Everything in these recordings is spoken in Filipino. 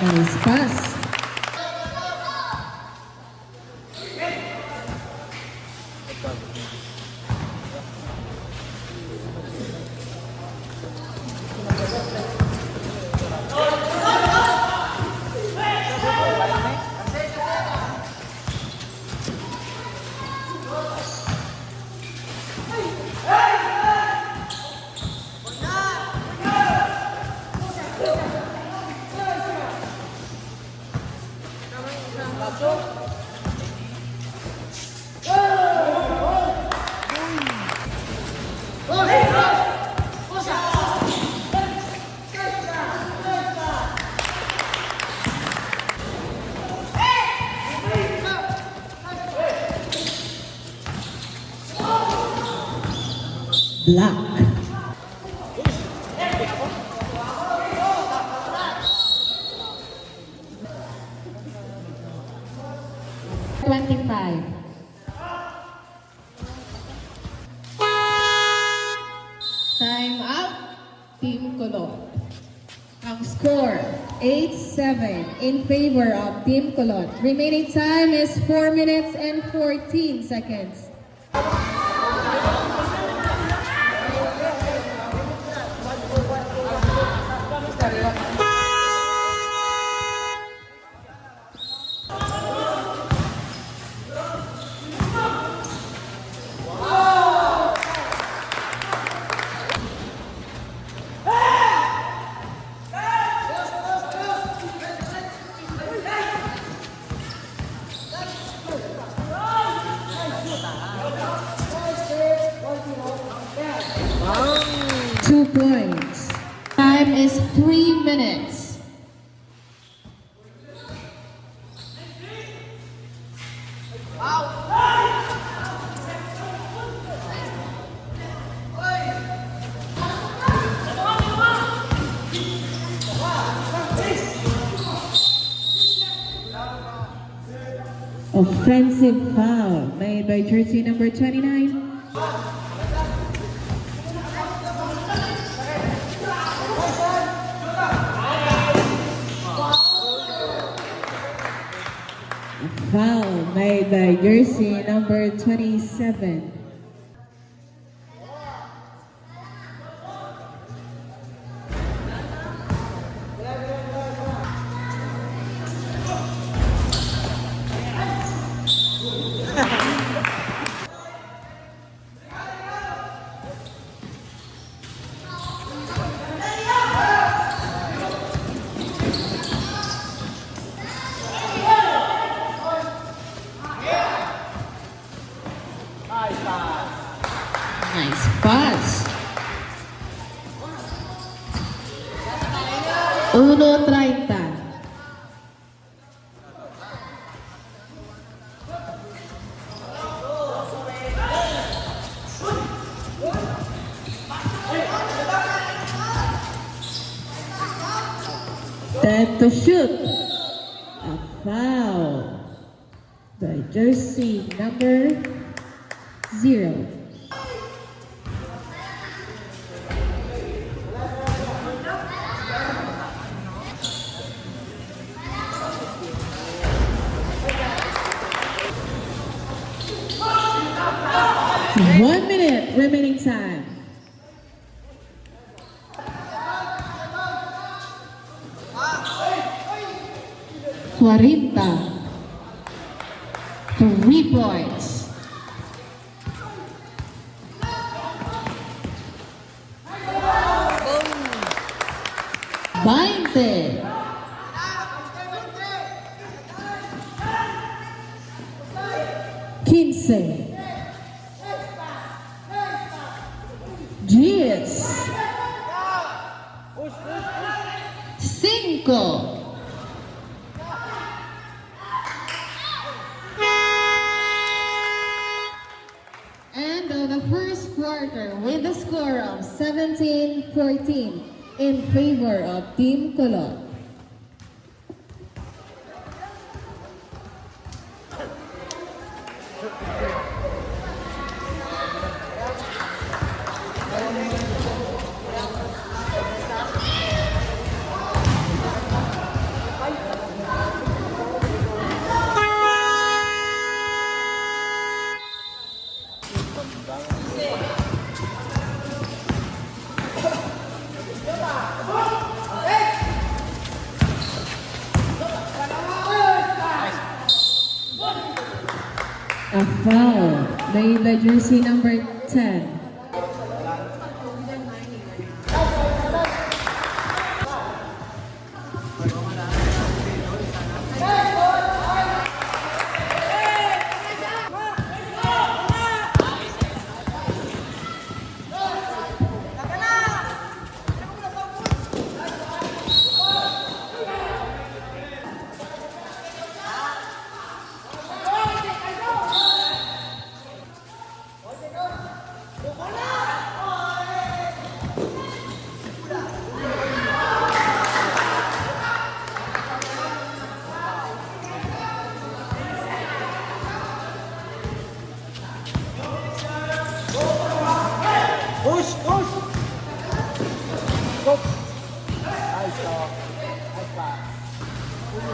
Nice pass. Black. 25. Time up, Team Kulot. Ang score, 8-7 in favor of Team Kulot. Remaining time is 4 minutes and 14 seconds. Two points. Time is 3 minutes. Offensive foul made by jersey number 29. Foul made by jersey number 27. Nice pass. 1:30. Set to shoot. A foul by jersey number 0. One minute remaining time. Cuarenta. 3 points. Bainte. Quince. Diez. 5. End of the first quarter with a score of 17-14 in favor of Team Kulot. A foul by the jersey number 10. Push, push! Go! Nice dog. Nice pass.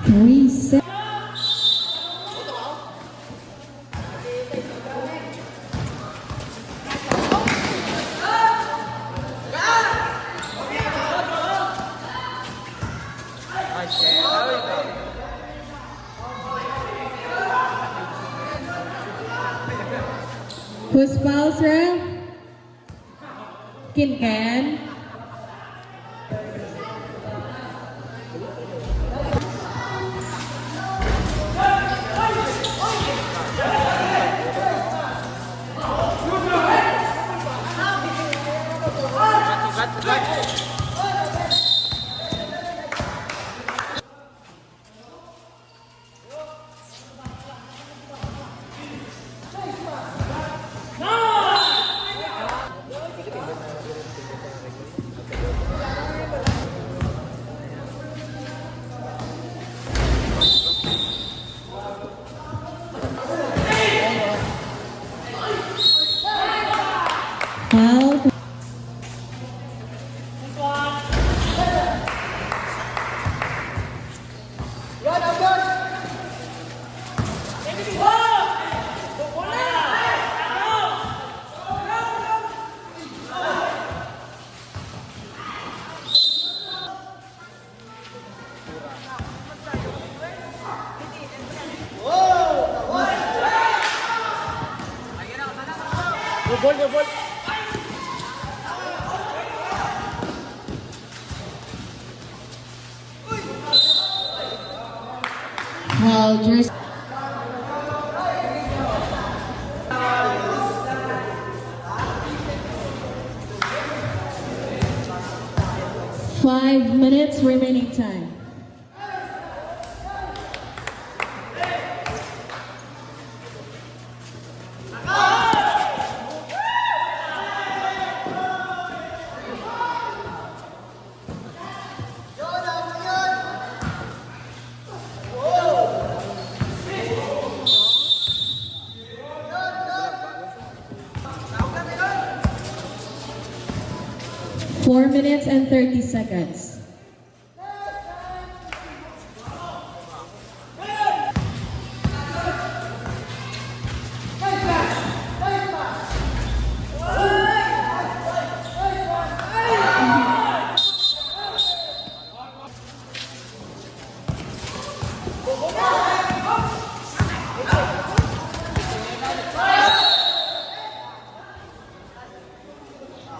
Reset. Who's fouls, ref? Kincan. Foul. Go ball, go ball. Foul jersey. Five minutes remaining time. Four minutes and 30 seconds.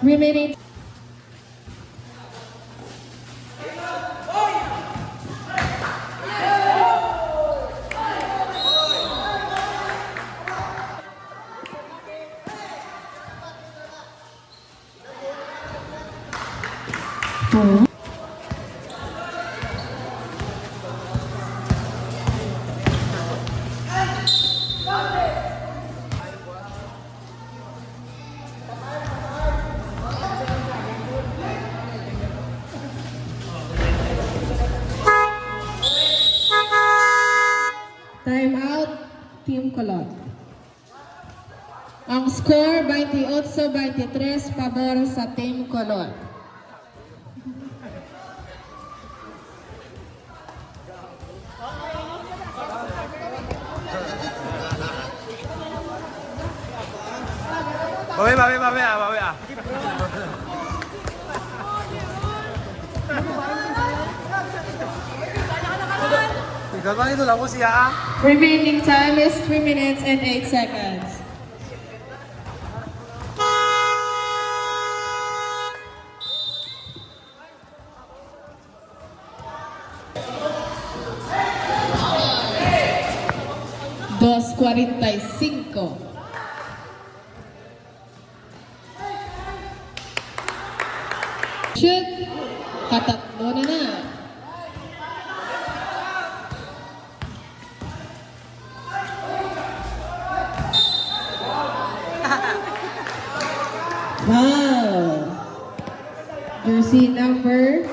Remaining. Four. Time out, Team Colon. Ang score 28-23 pabor sa Team Colon. Bawi ah. Gagang ito lang po siya ah. Remaining time is 3 minutes and 8 seconds. Dos 45. Shoot! Katatlo na. Wow! Jersey number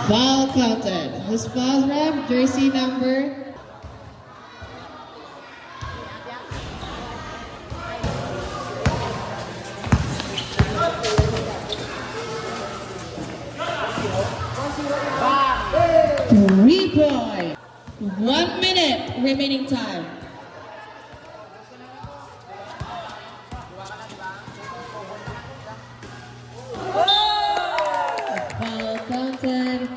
foul counted. His foul rep, jersey number point. 1 minute remaining time. Foul counted.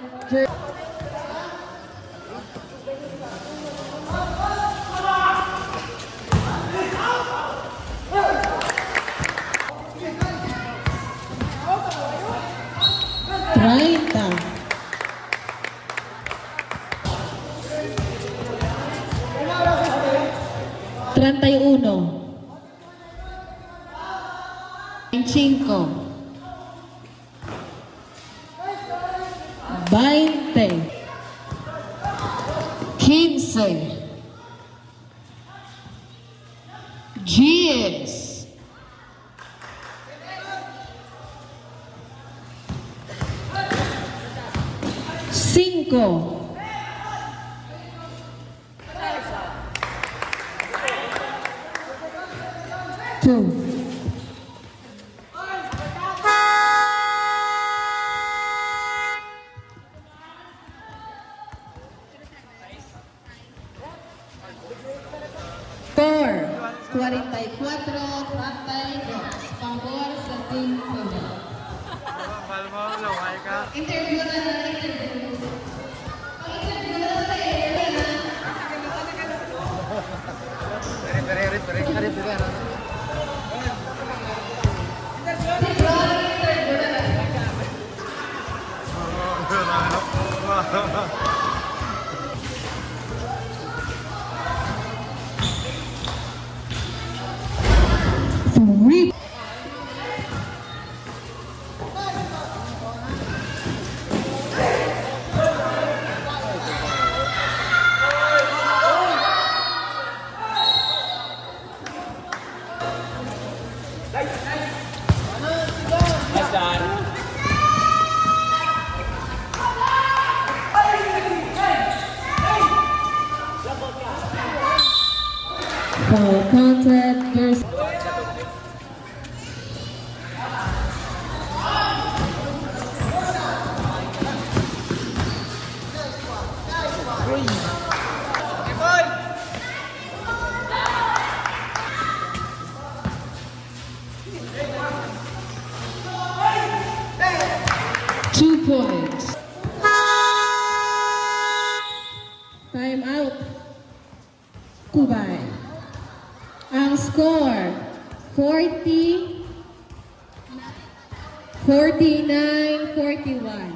Treinta. 31. 25. 20. 15. Gies. 5. 2. 44, 32. Pambor sa Team Kulot. Interview na interview. Pag-interview na Three. Foul counted. There's 2 points. Time out. Kubay. Ang score 40, 49, 41.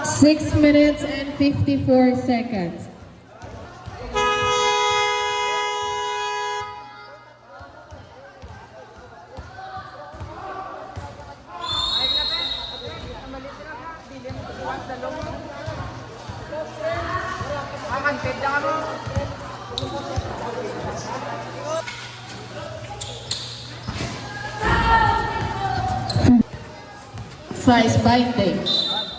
6 minutes and 54 seconds. Size binding.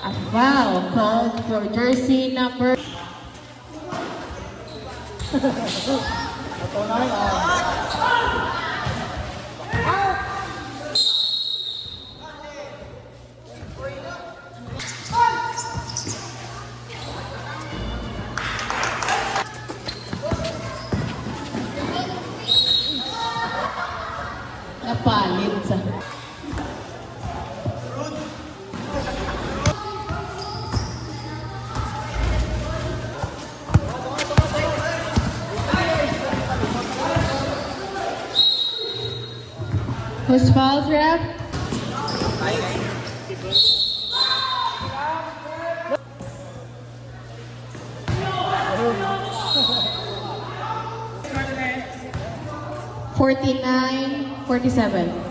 A foul called for jersey number. Who's fouls, ref? (49-47).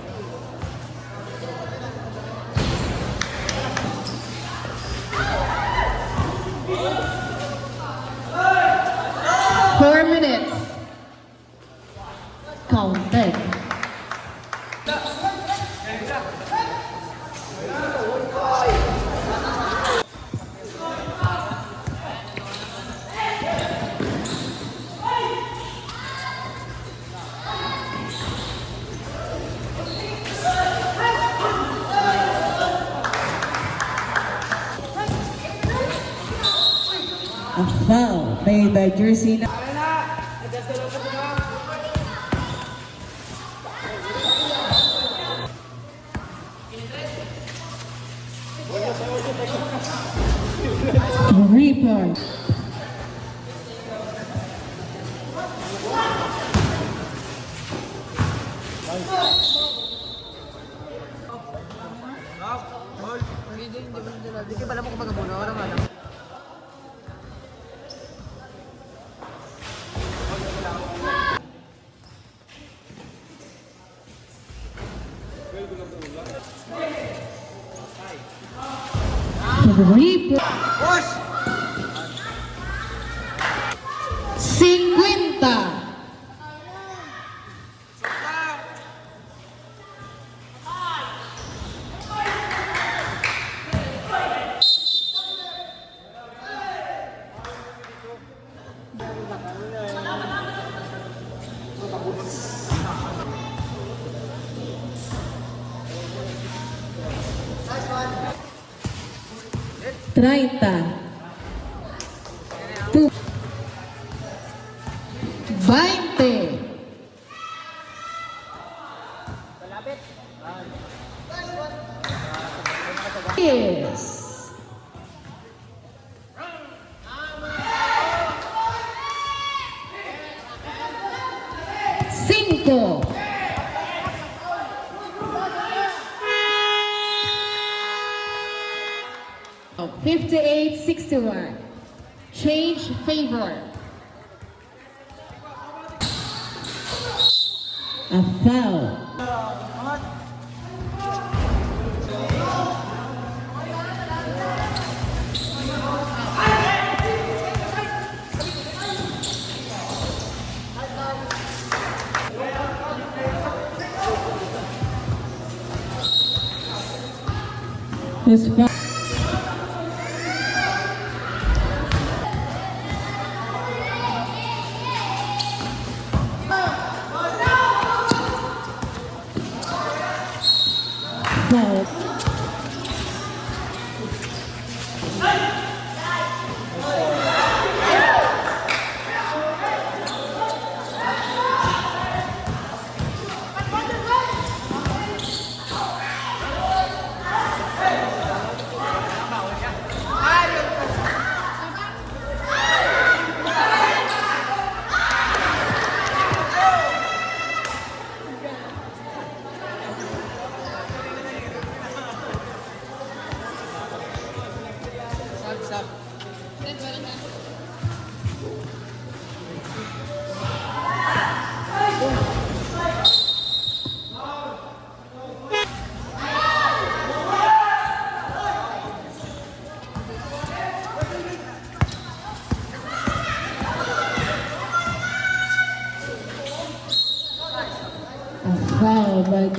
Four minutes. Counted. A foul made by jersey number Three points. Hindi ka pala mo kung magabuno. Wala nga lang. Three points. Push! 50. Treinta. Two. 20. Yes. Cinco. Oh, 58-61. Change favor. a foul. His foul. Foul. A foul by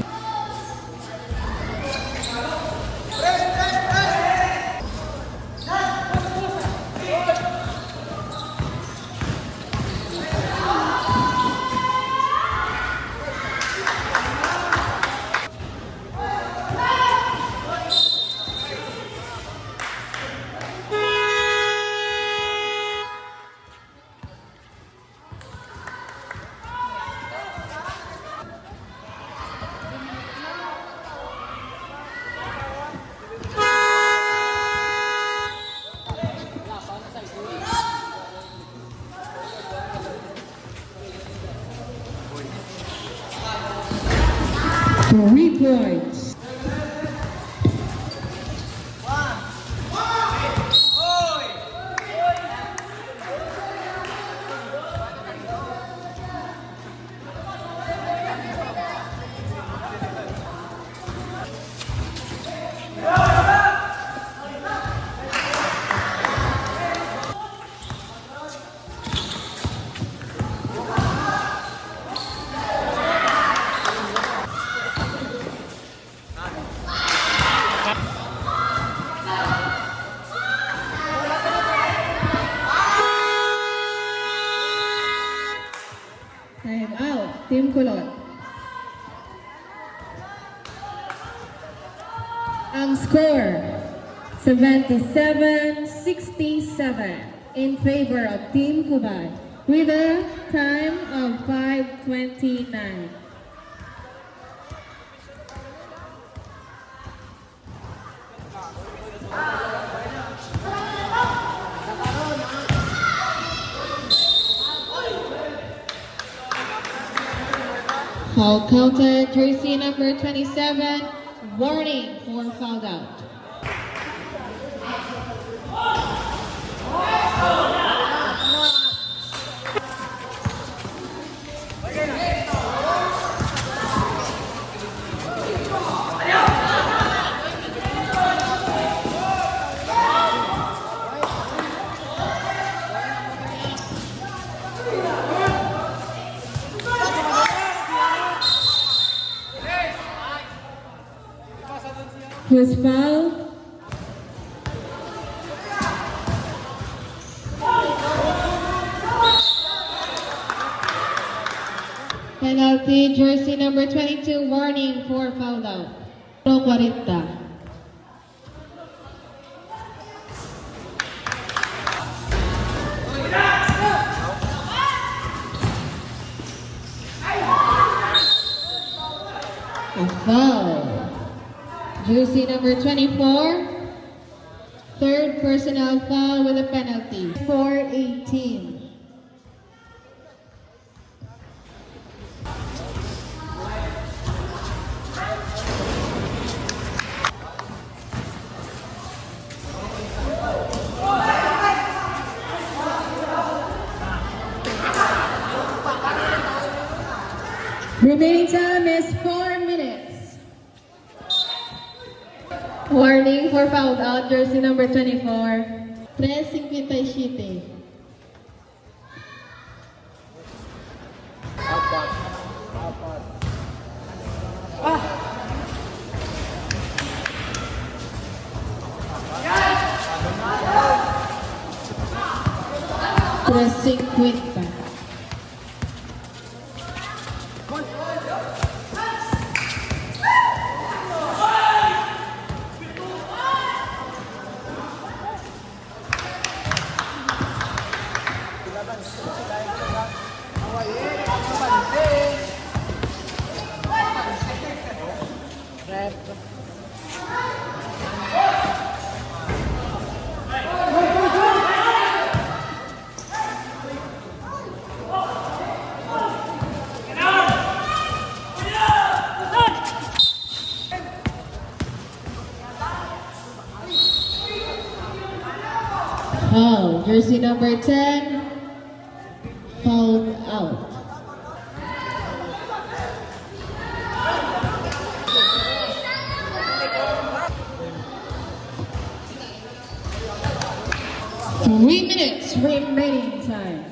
77-67 in favor of Team Kubad with a time of 5:29. Foul counted, jersey number 27, warning for fouled out. Who's foul? Penalty, jersey number 22, warning for foul out. 40. A foul. Jersey number 24, third personal foul with a penalty. 4:18. Remaining time is 4 minutes. Warning for fouled out, jersey number 24. 3:57. Apat. Apat. Tres 50. Foul, jersey number 10, fouled out. Three minutes remaining time.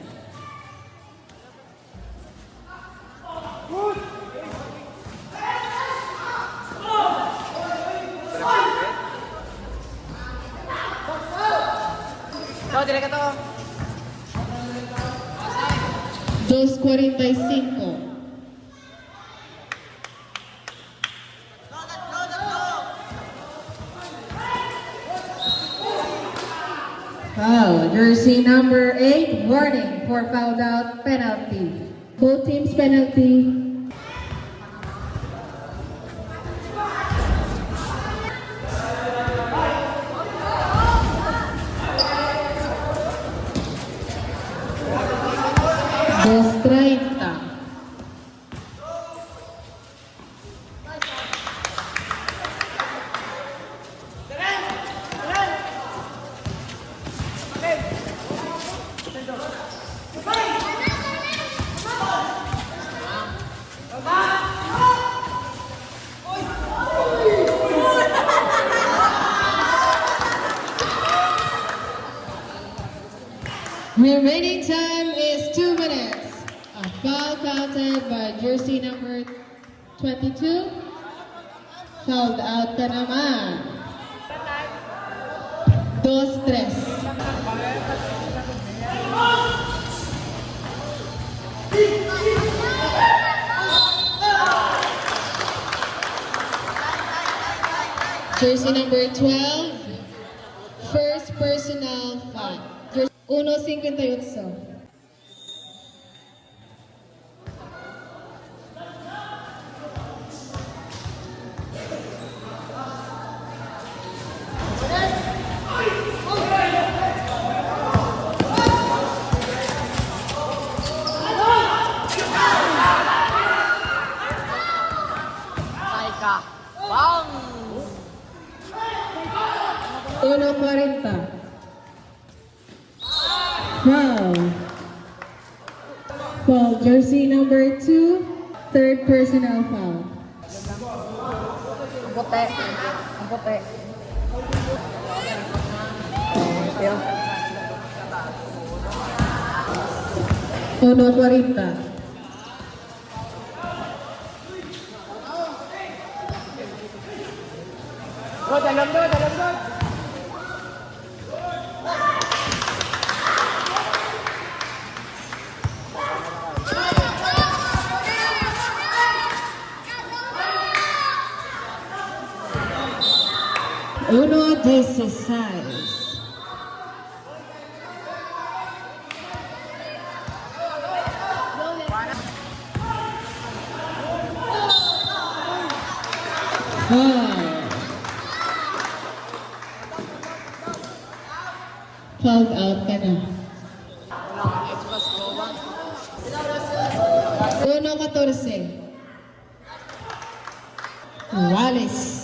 Ito, dire ka to. 2:45. Foul, jersey number 8, warning for fouled out, penalty. Both teams penalty. Dos 30. Remaining time is 2 minutes. A foul counted by jersey number 22. Fouled out ka naman. 2-3. Jersey number 12. 1:58. Ay ka. Bang! 1:40. Foul. Foul, jersey number 2, third personal foul. Ang puti. Ang puti. Pero, 1:40. go, dalam doon, dalam doon. Uno 16. Foul. Fouled out ka na. Express go ba? 1:14. Wallace.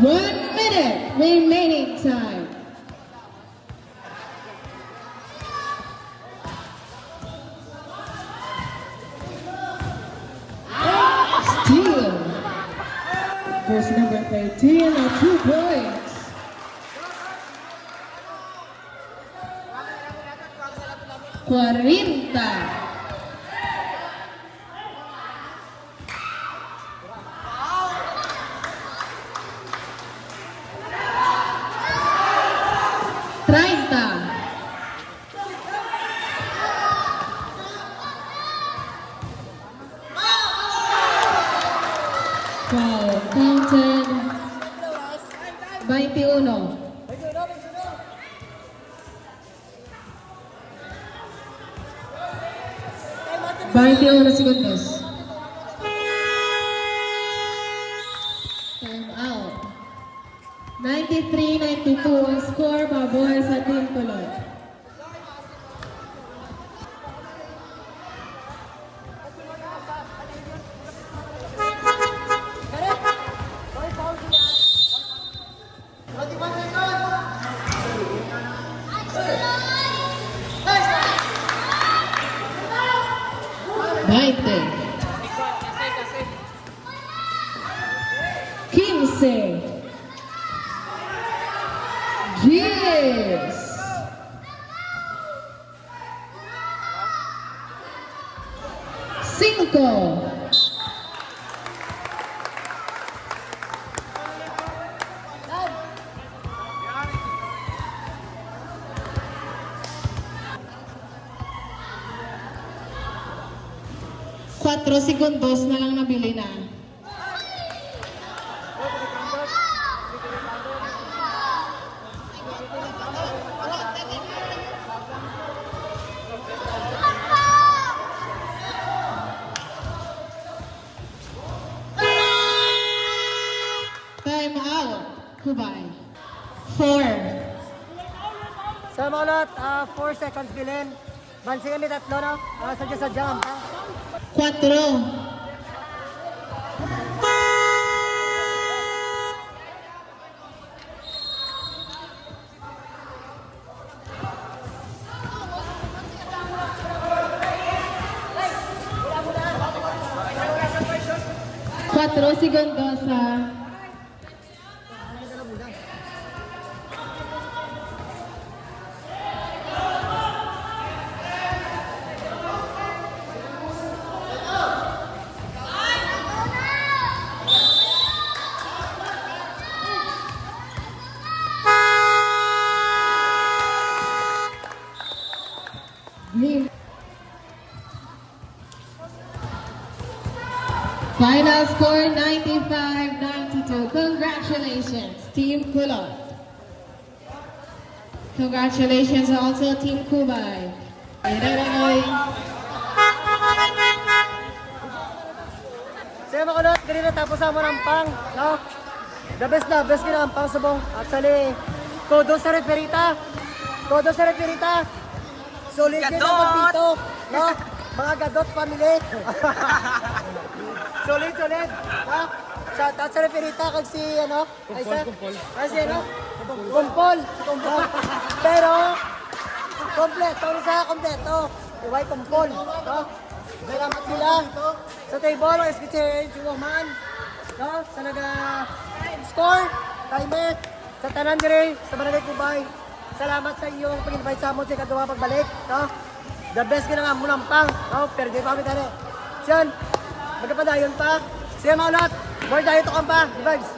One minute remaining time. Steal. Verse number 13 at 2 points. Cuarenta. Treinta. Foul. Counted. 21. 21 segundos. Time out. 93-92 ang score, mga boys sa Team Kulot. Baite. 15. Yes. 5. Cuatro segundos na lang nabili na. Time out. Hubay. 4. Sa mga 4 seconds bilhin. Bansin kami tatlo na. Sadya-sadyang pa. 4. Cuatro segundos sa Final score 95-92. Congratulations, Team Kulot. Congratulations also Team Kubay. Irereoy. Sige mga kulot, ganun na tapos mo ng pang, no? The best na ang pang subong. Actually, todo sa referita. Solid din ang magdito, no? Mga gadot family. solid, ha? Shout out sa referita kag si, ano? Kumpol. Si, ano? Kumpol. Pero, kompleto. Iway kumpol, no? Salamat sila sa table, ang SKC Juwaman, no? Sa score, timer, sa tanan dire, sa Barangay Kubay. Salamat sa iyong pag-invite sa amon sa ikaduha pagbalik, no? The best ka na nga munang pang, no? Pero di pa kami tali. Siyan, magkapadayon pa. Siya mga ulat, more tayo to pa, vibes.